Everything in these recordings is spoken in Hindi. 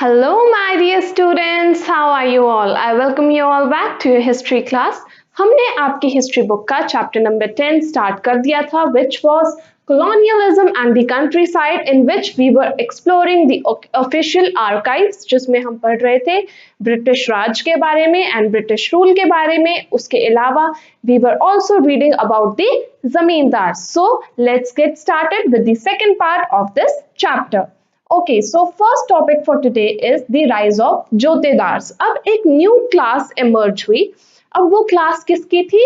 Hello, my dear students. How are you all? I welcome you all back to your history class. हमने आपकी हिस्ट्री बुक का चैप्टर नंबर 10 स्टार्ट कर दिया था, which was colonialism and the countryside, in which we were exploring the official archives, जिसमें हम पढ़ रहे थे ब्रिटिश राज के बारे में एंड ब्रिटिश रूल के बारे में. उसके अलावा we were also reading about the zamindar. So let's get started with the second part of this chapter. Okay, so first topic for today is the rise of jotedars. अब एक न्यू क्लास इमर्ज हुई. अब वो क्लास किसकी थी?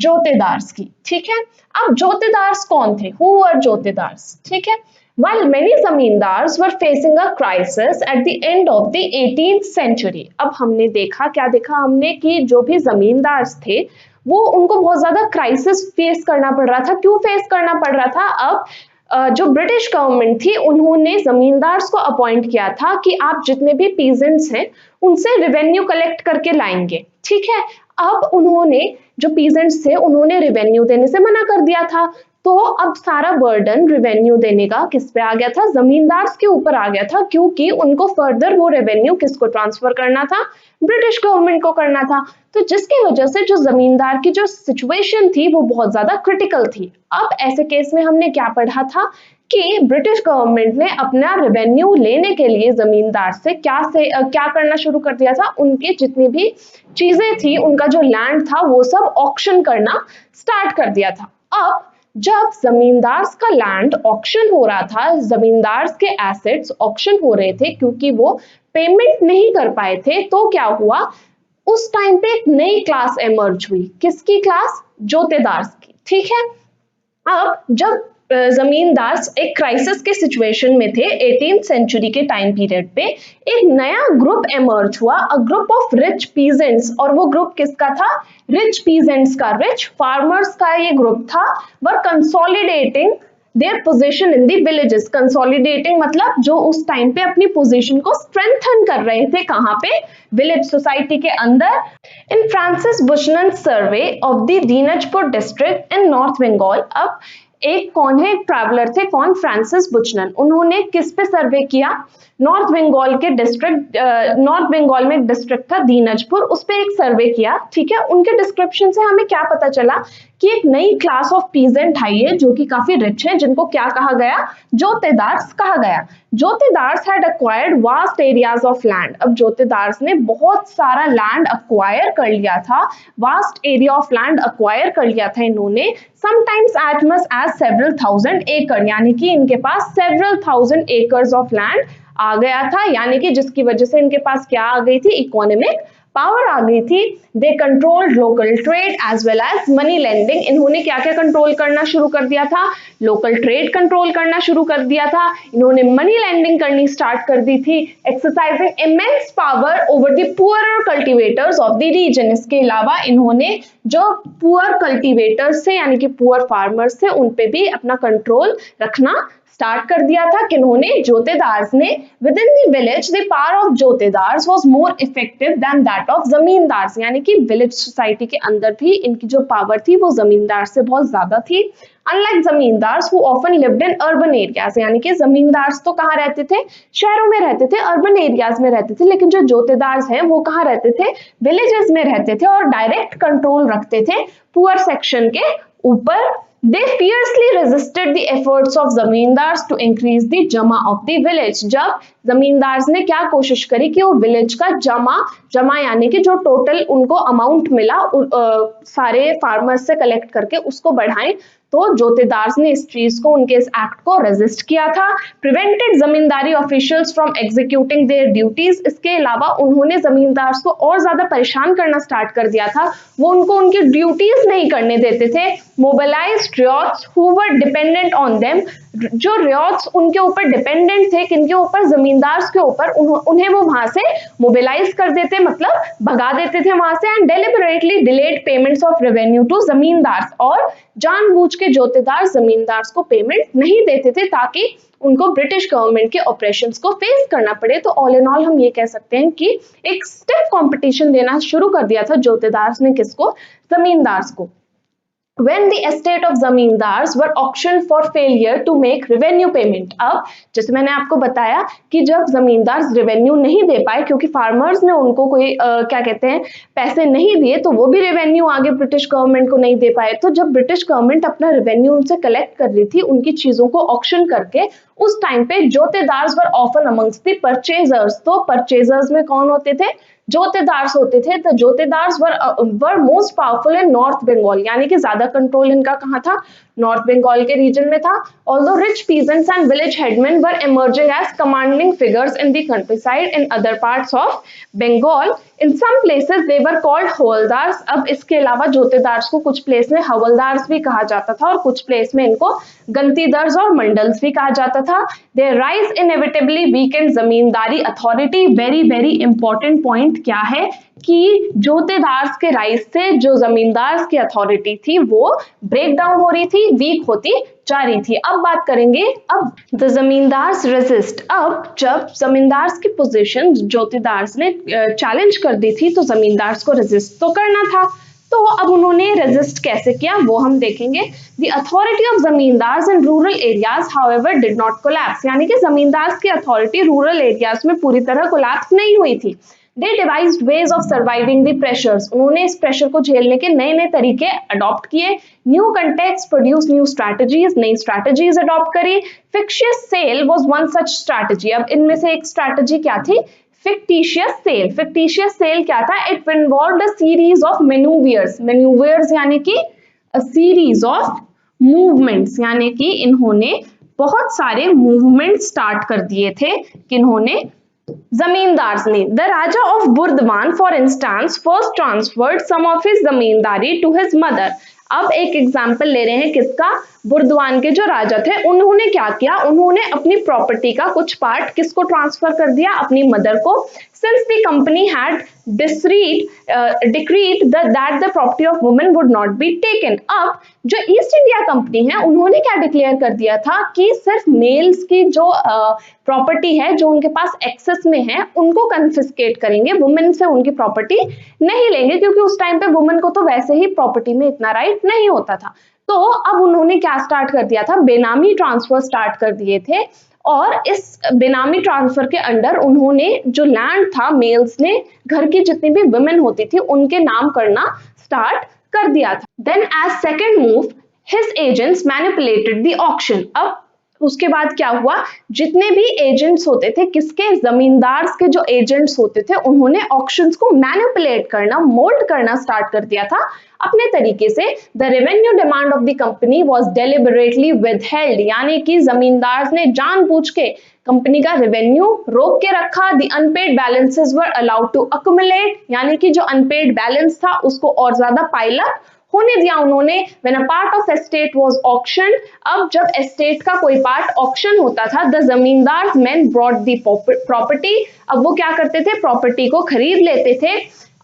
जोतेदार्स की. ठीक है. अब जोतेदार्स कौन थे? Who were jotedars? ठीक है. While many zamindars were facing a crisis at the end of the 18th century. अब हमने देखा, क्या देखा हमने कि जो भी जमींदार्स थे वो उनको बहुत ज्यादा क्राइसिस फेस करना पड़ रहा था. क्यों फेस करना पड़ रहा था? अब जो ब्रिटिश गवर्नमेंट थी उन्होंने जमींदार्स को अपॉइंट किया था कि आप जितने भी पीजेंट्स हैं उनसे रेवेन्यू कलेक्ट करके लाएंगे. ठीक है. अब उन्होंने जो पीजेंट्स थे उन्होंने रेवेन्यू देने से मना कर दिया था. तो अब सारा बर्डन रेवेन्यू देने का किस पे आ गया था? जमींदार्स के ऊपर आ गया था, क्योंकि उनको फर्दर वो रेवेन्यू किसको ट्रांसफर करना था? ब्रिटिश गवर्नमेंट को करना था. तो जिसकी वजह से जो जमींदार की जो सिचुएशन थी वो बहुत ज्यादा क्रिटिकल थी. अब ऐसे केस में हमने क्या पढ़ा था कि ब्रिटिश गवर्नमेंट ने अपना रेवेन्यू लेने के लिए जमींदार से क्या करना शुरू कर दिया था? उनकी जितनी भी चीजें थी, उनका जो लैंड था वो सब ऑक्शन करना स्टार्ट कर दिया था. अब जब जमींदार्स का लैंड ऑक्शन हो रहा था, जमींदार्स के एसेट्स ऑक्शन हो रहे थे क्योंकि वो पेमेंट नहीं कर पाए थे, तो क्या हुआ? उस टाइम पे एक नई क्लास इमर्ज हुई. किसकी क्लास? जोतेदार्स की. ठीक है. अब जब जमींदार एक क्राइसिस के सिचुएशन में थे 18th सेंचुरी के टाइम पीरियड पे, एक नया ग्रुप इमर्ज हुआ, a group of rich peasants. और वो ग्रुप किसका था? रिच पीजेंट्स का, रिच फार्मर्स का ये ग्रुप था. Were consolidating their position in the villages. Consolidating मतलब जो उस टाइम पे अपनी पोजीशन को स्ट्रेंथन कर रहे थे. कहां पे? विलेज सोसाइटी के अंदर. In Francis Buchanan survey of the Dinajpur district in north Bengal. अब एक कौन है? ट्रैवलर थे. कौन? Francis Buchanan. उन्होंने किस पे सर्वे किया? नॉर्थ बंगाल के डिस्ट्रिक्ट, नॉर्थ बंगाल में एक डिस्ट्रिक्ट था दीनजपुर, उस पे एक सर्वे किया. ठीक है. उनके डिस्क्रिप्शन से हमें क्या पता चला कि एक नई क्लास ऑफ पीजेंट आई है जो कि काफी रिच है, जिनको क्या कहा गया? जोतेदार्स कहा गया. Jotedars had acquired vast areas of land. अब जोतेदार्स ने बहुत सारा लैंड अक्वायर कर लिया था, vast area of land acquire कर लिया था इन्होंने. Sometimes as much as several thousand एकड़, यानी कि इनके पास several thousand acres of land आ गया था. यानी कि जिसकी वजह से इनके पास क्या आ गई थी? इकोनॉमिक पावर आ गई थी. They controlled local trade as well as money lending. इन्होंने क्या क्या कंट्रोल करना शुरू कर दिया था? लोकल ट्रेड कंट्रोल करना शुरू कर दिया था. इन्होंने मनी लेंडिंग करनी स्टार्ट कर दी थी, exercising immense power over the poorer cultivators of the region. इसके अलावा इन्होंने जो पुअर कल्टीवेटर्स थे यानी कि पुअर फार्मर्स थे उन पे भी अपना कंट्रोल रखना स्टार्ट कर दिया था. किन्होंने? जोतेदार्स ने. Within the village the power of jotedars was more effective than that of zamindars. यानी कि विलेज सोसाइटी के अंदर भी इनकी जो पावर थी वो जमींदार से बहुत ज्यादा थी. Unlike zamindars who often lived in urban areas. यानी कि जमींदार्स तो कहाँ रहते थे? शहरों में रहते थे, अर्बन एरियाज में रहते थे. लेकिन जो जोतेदार्स हैं वो कहाँ रहते थे? विलेजेस में रहते थे और डायरेक्ट कंट्रोल रखते थे पुअर सेक्शन के ऊपर. They fiercely resisted the efforts of zamindars to increase the जमा of the village. जब जमींदार्स ने क्या कोशिश करी कि वो विलेज का जमा यानी कि जो टोटल उनको अमाउंट मिला सारे फार्मर्स से कलेक्ट करके उसको बढ़ाएं, तो जोतेदार्स ने इस चीज को, उनके इस एक्ट को रेजिस्ट किया था. Prevented zamindari officials from executing their duties. इसके अलावा उन्होंने जमींदार्स को और ज्यादा परेशान करना स्टार्ट कर दिया था. वो उनको उनकी ड्यूटीज नहीं करने देते थे. Mobilised ryots who were dependent on them. जो रियॉट्स उनके ऊपर डिपेंडेंट थे, किनके ऊपर? जमींदार्स के ऊपर. उन्हें वो वहां से मोबिलाइज कर देते, मतलब भगा देते थे वहां से. And deliberately delayed payments of revenue to zamindars. और जानबूझ के जोतेदार जमींदार्स को पेमेंट नहीं देते थे ताकि उनको ब्रिटिश गवर्नमेंट के ऑपरेशंस को फेस करना पड़े. तो ऑल इन ऑल हम ये कह सकते हैं कि एक स्टिफ कंपटीशन देना शुरू कर दिया था जोतेदार्स ने. किसको? जमींदार्स को. when the estate of zamindars were auctioned for failure to make revenue payment। अब जैसे मैंने आपको बताया कि जब जमींदार रेवेन्यू नहीं दे पाए क्योंकि फार्मर्स ने उनको कोई क्या कहते हैं पैसे नहीं दिए, तो वो भी रेवेन्यू आगे ब्रिटिश गवर्नमेंट को नहीं दे पाए। तो जब ब्रिटिश गवर्नमेंट अपना रेवेन्यू उनसे कलेक्ट कर रही थी उनकी चीजों को ऑक्शन करके, उस टाइम पे jotedars were often amongst the purchasers. तो परचेजर्स में कौन होते थे? जोतेदार्स होते थे। तो jotedars were most powerful in north Bengal, यानी कि ज्यादा कंट्रोल इनका कहाँ था? नॉर्थ बंगाल के रीजन में था। Although rich peasants and village headmen were emerging as commanding figures in the countryside in other parts of Bengal, in some places they were called havaldars. अब इसके अलावा जोतेदार्स को कुछ प्लेस में हवलदार्स भी कहा जाता था और कुछ प्लेस में इनको गंतीदर्स और मंडल्स भी कहा जाता था। Their rise inevitably weakened zamindari authority. Very very important point क्या है कि जोतेदार्स के राइज से जो जमींदार्स की अथॉरिटी थी वो ब्रेक डाउन हो रही थी, वीक होती जा रही थी। अब बात करेंगे अब द जमींदार्स रेजिस्ट। अब जब जमींदार्स की पोजीशन जोतेदार्स ने चैलेंज कर दी थी तो जमींदार्स को रेजिस्ट तो करना था। तो अब उन्होंने रेजिस्ट कैसे किया वो हम देखेंगे। The authority of zamindars in rural areas however did not collapse, यानी कि जमींदार्स की अथॉरिटी रूरल एरियाज में पूरी तरह कोलैप्स नहीं हुई थी। They devised ways of surviving the pressures। उन्होंने इस प्रेशर को झेलने के नए नए तरीके अडॉप्ट किए। New contexts produce new strategies, नई स्ट्रैटेजीज अडॉप्ट करी। Fictitious sale was one such strategy. अब इनमें से एक स्ट्रैटेजी क्या थी? Fictitious cell. फिक्टिशियस सेल क्या था? It involved a series of manoeuvres. Manoeuvres यानी कि अ सीरीज ऑफ मूवमेंट्स, यानी कि इन्होंने बहुत सारे मूवमेंट स्टार्ट कर दिए थे। किन्होंने? जमींदार्स ने। The raja of Burdwan for instance first transferred some of his zamindari to his mother. अब एक एग्जांपल ले रहे हैं किसका? बुर्दवान के जो राजा थे उन्होंने क्या किया? उन्होंने अपनी प्रॉपर्टी का कुछ पार्ट किसको ट्रांसफर कर दिया? अपनी मदर को। Since the company had decreed that the property of women would not be taken. अब जो ईस्ट इंडिया कंपनी है उन्होंने क्या डिक्लेयर कर दिया था कि सिर्फ मेल्स की जो प्रॉपर्टी है जो उनके पास एक्सेस में है उनको कन्फिस्केट करेंगे, वुमेन से उनकी प्रॉपर्टी नहीं लेंगे, क्योंकि उस टाइम पे वुमेन को तो वैसे ही प्रॉपर्टी में इतना राइट नहीं होता था। तो अब उन्होंने क्या स्टार्ट कर दिया था? बेनामी ट्रांसफर स्टार्ट कर दिए थे। और इस बेनामी ट्रांसफर के अंडर उन्होंने जो लैंड था मेल्स ने घर की जितनी भी वुमेन होती थी उनके नाम करना स्टार्ट कर दिया था। Then as second move his agents manipulated the auction. अब उसके बाद क्या हुआ? जितने भी एजेंट्स होते थे, किसके? जमींदार्स के जो एजेंट्स होते थे उन्होंने ऑक्शंस को मैनिपुलेट करना, मोल्ड करना स्टार्ट कर दिया था अपने तरीके से। The revenue demand of the company was deliberately withheld, यानी कि जमींदार्स ने जानबूझ के कंपनी का रेवेन्यू रोक के रखा। The unpaid balances were allowed to accumulate, यानी कि जो अनपेड बैलेंस था उसको और ज्यादा पाइल अप होने दिया उन्होंने। When a part of estate was auctioned, अब जब एस्टेट का कोई पार्ट ऑक्शन होता था, the जमींदार men brought the property। अब वो क्या करते थे? प्रॉपर्टी को खरीद लेते थे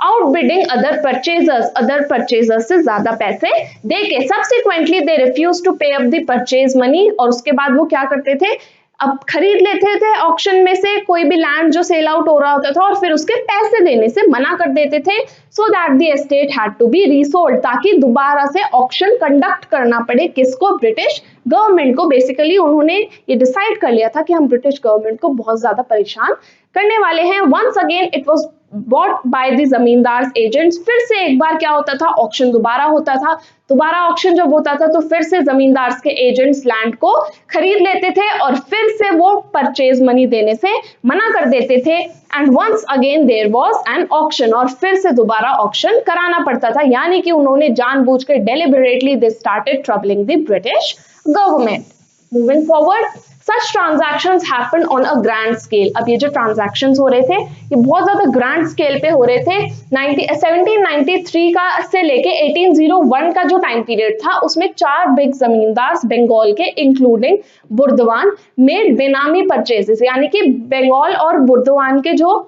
outbidding other purchasers से ज्यादा पैसे देके। Subsequently they refused to pay up the purchase money, और उसके बाद वो क्या करते थे? अब खरीद लेते थे ऑक्शन में से कोई भी लैंड जो सेल आउट हो रहा होता था और फिर उसके पैसे देने से मना कर देते थे, so that the estate had to be resold, ताकि दोबारा से ऑक्शन कंडक्ट करना पड़े। किसको? ब्रिटिश गवर्नमेंट को। बेसिकली उन्होंने ये डिसाइड कर लिया था कि हम ब्रिटिश गवर्नमेंट को बहुत ज्यादा परेशान करने वाले हैं। Once again it was bought by the zamindars agents. फिर से एक बार क्या होता था? ऑक्शन दोबारा होता था। दोबारा ऑक्शन जब होता था तो फिर से जमींदार्स के एजेंट्स लैंड को खरीद लेते थे और फिर से वो परचेज मनी देने से मना कर देते थे। And once again there was an auction, और फिर से दोबारा ऑक्शन कराना पड़ता था। यानी कि उन्होंने जानबूझ कर deliberately they started troubling the British government. Moving forward, such transactions happen on a grand scale। अब ये जो transactions हो रहे थे ये बहुत ज्यादा grand scale पे हो रहे थे। 1793 का से लेके 1801 का जो टाइम पीरियड था उसमें 4 बिग जमींदार बंगाल के इंक्लूडिंग बुर्दवान मेड बेनामी परचेजेस, यानी कि बंगाल और बुर्दवान के जो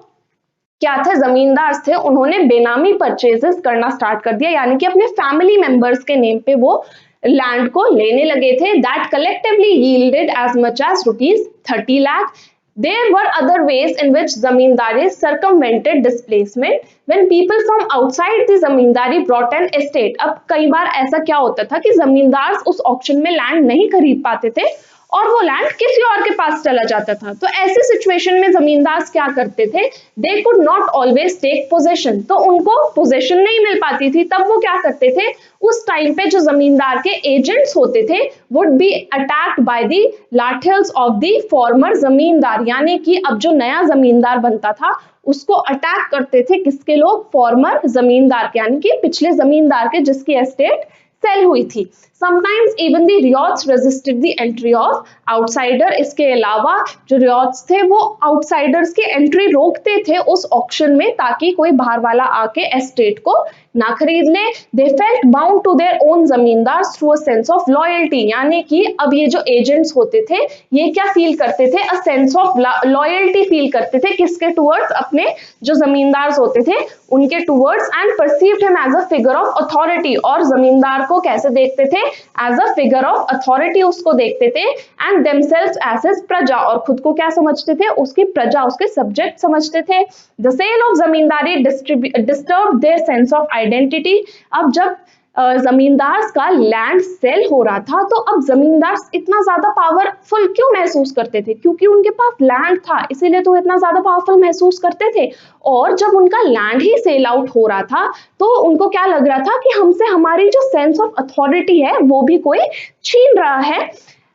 क्या थे जमींदार थे उन्होंने बेनामी परचेजेस करना स्टार्ट कर दिया, यानी कि अपने फैमिली मेंबर्स के नेम पे वो लैंड को लेने लगे थे। That collectively yielded as much as ₹30 lakh. There were other ways in which zamindari circumvented displacement when people from outside the zamindari brought an estate. अब कई बार ऐसा क्या होता था कि जमींदार उस ऑक्शन में लैंड नहीं खरीद पाते थे और वो लैंड किसी और के पास चला जाता था। तो ऐसी सिचुएशन में जमींदार क्या करते थे, they could not always take possession, तो उनको पोजेशन नहीं मिल पाती थी। तब वो क्या करते थे, उस टाइम पे जो जमींदार के एजेंट्स होते थे would be attacked by the lathiyals of the former zamindar, यानी कि अब जो नया जमींदार बनता था उसको अटैक करते थे किसके लोग, फॉर्मर जमींदार के, यानी कि पिछले जमींदार के जिसकी एस्टेट सेल हुई थी। Sometimes even the riots resisted the entry of outsider. इसके अलावा जो riots थे वो outsiders की एंट्री रोकते थे उस ऑक्शन में ताकि कोई बाहर वाला आके एस्टेट को ना खरीद ले। They felt bound to their own जमींदार through a sense of loyalty, यानी कि अब ये जो एजेंट्स होते थे ये क्या फील करते थे, a sense of loyalty feel करते थे किसके टूवर्ड्स, अपने जो जमींदार होते थे उनके towards, and perceived him as a figure of authority, और जमींदार को कैसे देखते थे, as a figure of authority उसको देखते थे, एंड देमसेल्व्स एज हिज प्रजा, और खुद को क्या समझते थे, उसकी प्रजा, उसके सब्जेक्ट समझते थे। The sale of zamindari disturb their sense of identity. अब जब जमींदार का लैंड सेल हो रहा था तो अब जमींदार इतना ज्यादा पावरफुल क्यों महसूस करते थे, क्योंकि उनके पास लैंड था इसीलिए तो इतना ज्यादा पावरफुल महसूस करते थे। और जब उनका लैंड ही सेल आउट हो रहा था तो उनको क्या लग रहा था कि हमसे हमारी जो सेंस ऑफ अथॉरिटी है वो भी कोई छीन रहा है।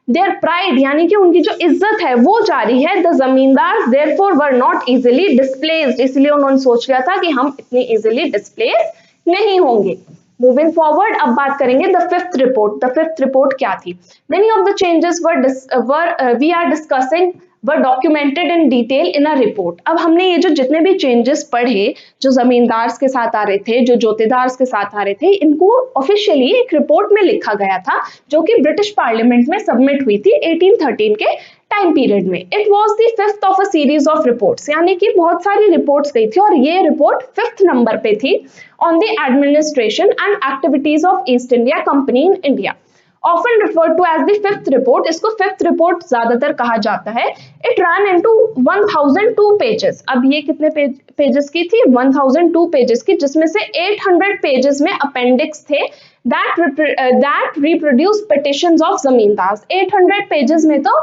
देयर प्राइड, यानी कि उनकी जो इज्जत है वो जा रही है। द जमींदार therefore were not easily displaced, इसलिए उन्होंने सोच लिया था कि हम इतनी इजीली डिस्प्लेस नहीं होंगे। मूविंग फॉरवर्ड, अब बात करेंगे the fifth report. The fifth report क्या थी, many of the changes we are discussing were documented in detail in a report. अब हमने ये जो जितने भी चेंजेस पढ़े जो जमींदार के साथ आ रहे थे, जो जोतेदार के साथ आ रहे थे, इनको ऑफिशियली एक रिपोर्ट में लिखा गया था जो कि ब्रिटिश पार्लियामेंट में सबमिट हुई थी 1813 के टाइम पीरियड में। It was the fifth of a series of reports, यानी कि बहुत सारी रिपोर्ट्स गई थी और ये रिपोर्ट फिफ्थ नंबर पे थी on the administration and activities of east India company in India, often referred to as the fifth report। इसको फिफ्थ रिपोर्ट ज्यादातर कहा जाता है। It ran into 1002 pages। अब ये कितने पेजेस की थी, 1002 पेजेस की, जिसमें से 800 पेजेस में अपेंडिक्स थे that reproduce petitions of जमींदार। 800 पेजेस में तो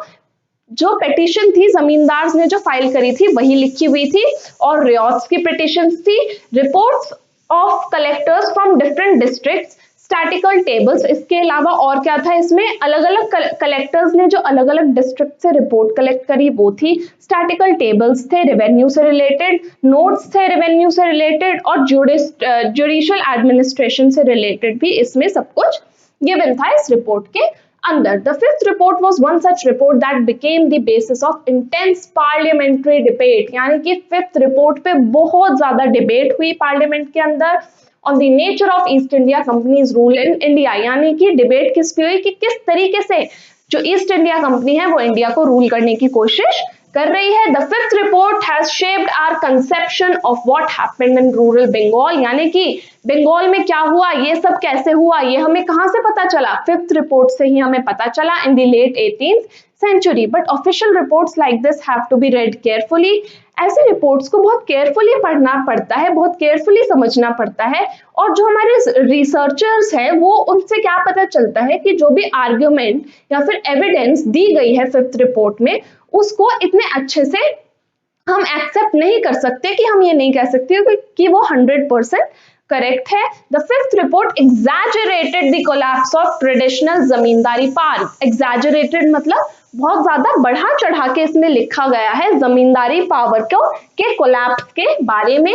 जो पेटिशन थी जमींदार ने जो फाइल करी थी वही लिखी हुई थी, और रियॉट्स की पिटिशंस थी, reports of collectors from different districts, statistical tables. इसके अलावा और क्या था इसमें, अलग अलग कलेक्टर्स ने जो अलग अलग डिस्ट्रिक्ट से रिपोर्ट कलेक्ट करी वो थी, स्टैटिकल टेबल्स थे रेवेन्यू से रिलेटेड, नोट्स थे रेवेन्यू से रिलेटेड, और जुडिशियल एडमिनिस्ट्रेशन से रिलेटेड भी इसमें सब कुछ गिवन था इस रिपोर्ट के अंदर। The fifth report was one such report that became the basis of intense parliamentary debate, यानी कि फिफ्थ रिपोर्ट पे बहुत ज्यादा डिबेट हुई पार्लियामेंट के अंदर on the nature of East India Company's rule in India, यानी कि डिबेट किस पे हुई कि किस तरीके से जो ईस्ट इंडिया कंपनी है वो इंडिया को रूल करने की कोशिश कर रही है। The fifth report has shaped our conception of what happened in rural Bengal, यानी कि बंगाल में क्या हुआ, ये सब कैसे हुआ, ये हमें कहां से पता चला, फिफ्थ रिपोर्ट से ही हमें पता चला in the late 18th century। But official reports like this have to be read carefully। ऐसे रिपोर्ट्स को बहुत केयरफुली पढ़ना पड़ता है, बहुत केयरफुली समझना पड़ता है, और जो हमारे रिसर्चर्स हैं वो उनसे क्या पता चलता है कि जो भी आर्ग्यूमेंट या फिर एविडेंस दी गई है फिफ्थ रिपोर्ट में उसको इतने अच्छे से हम एक्सेप्ट नहीं कर सकते कि हम ये नहीं कह सकते कि वो 100% करेक्ट है। The fifth report exaggerated the collapse of traditional zamindari power. Exaggerated मतलब बहुत ज्यादा बढ़ा चढ़ा के इसमें लिखा गया है जमींदारी पावर के कोलैप्स के बारे में,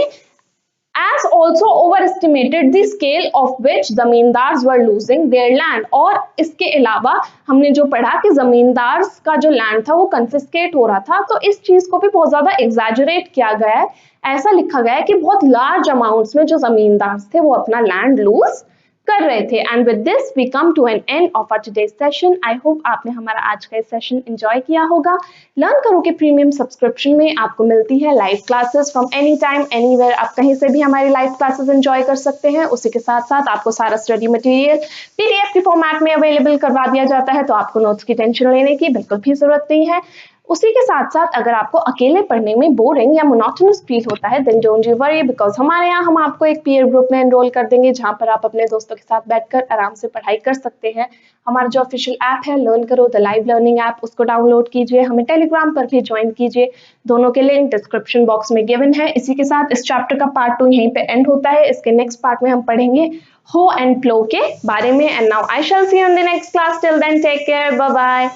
as also overestimated the scale of which zamindars were losing their land। और इसके अलावा हमने जो पढ़ा कि जमींदार का जो लैंड था वो कन्फिस्केट हो रहा था, तो इस चीज को भी बहुत ज्यादा एग्जैजरेट किया गया है। ऐसा लिखा गया है कि बहुत लार्ज अमाउंट्स में जो जमींदार थे वो अपना लैंड लूज कर रहे थे। And with this we come to an end of our today's session. I hope आपने हमारा आज का सेशन एंजॉय किया होगा। लर्न करो के प्रीमियम सब्सक्रिप्शन में आपको मिलती है live classes from any time anywhere. आप कहीं से भी हमारी लाइव क्लासेस एंजॉय कर सकते हैं। उसी के साथ साथ आपको सारा स्टडी मटेरियल पीडीएफ के फॉर्मेट में अवेलेबल करवा दिया जाता है, तो आपको नोट्स की टेंशन लेने की बिल्कुल भी जरूरत नहीं है। उसी के साथ साथ अगर आपको अकेले पढ़ने में बोरिंग या मोनोटोनस फील होता है then don't you worry, because हमारे यहाँ हम आपको एक पीयर ग्रुप में एनरोल कर देंगे जहाँ पर आप अपने दोस्तों के साथ बैठकर आराम से पढ़ाई कर सकते हैं। हमारा जो ऑफिशियल ऐप है लर्न करो द लाइव लर्निंग ऐप, उसको डाउनलोड कीजिए, हमें टेलीग्राम पर भी ज्वाइन कीजिए, दोनों के लिंक डिस्क्रिप्शन बॉक्स में गिवन है। इसी के साथ इस चैप्टर का पार्ट 2 यहीं पे एंड होता है। इसके नेक्स्ट पार्ट में हम पढ़ेंगे हो एंड प्लो के बारे में। And now I shall see you in the next class, till then take care, bye bye.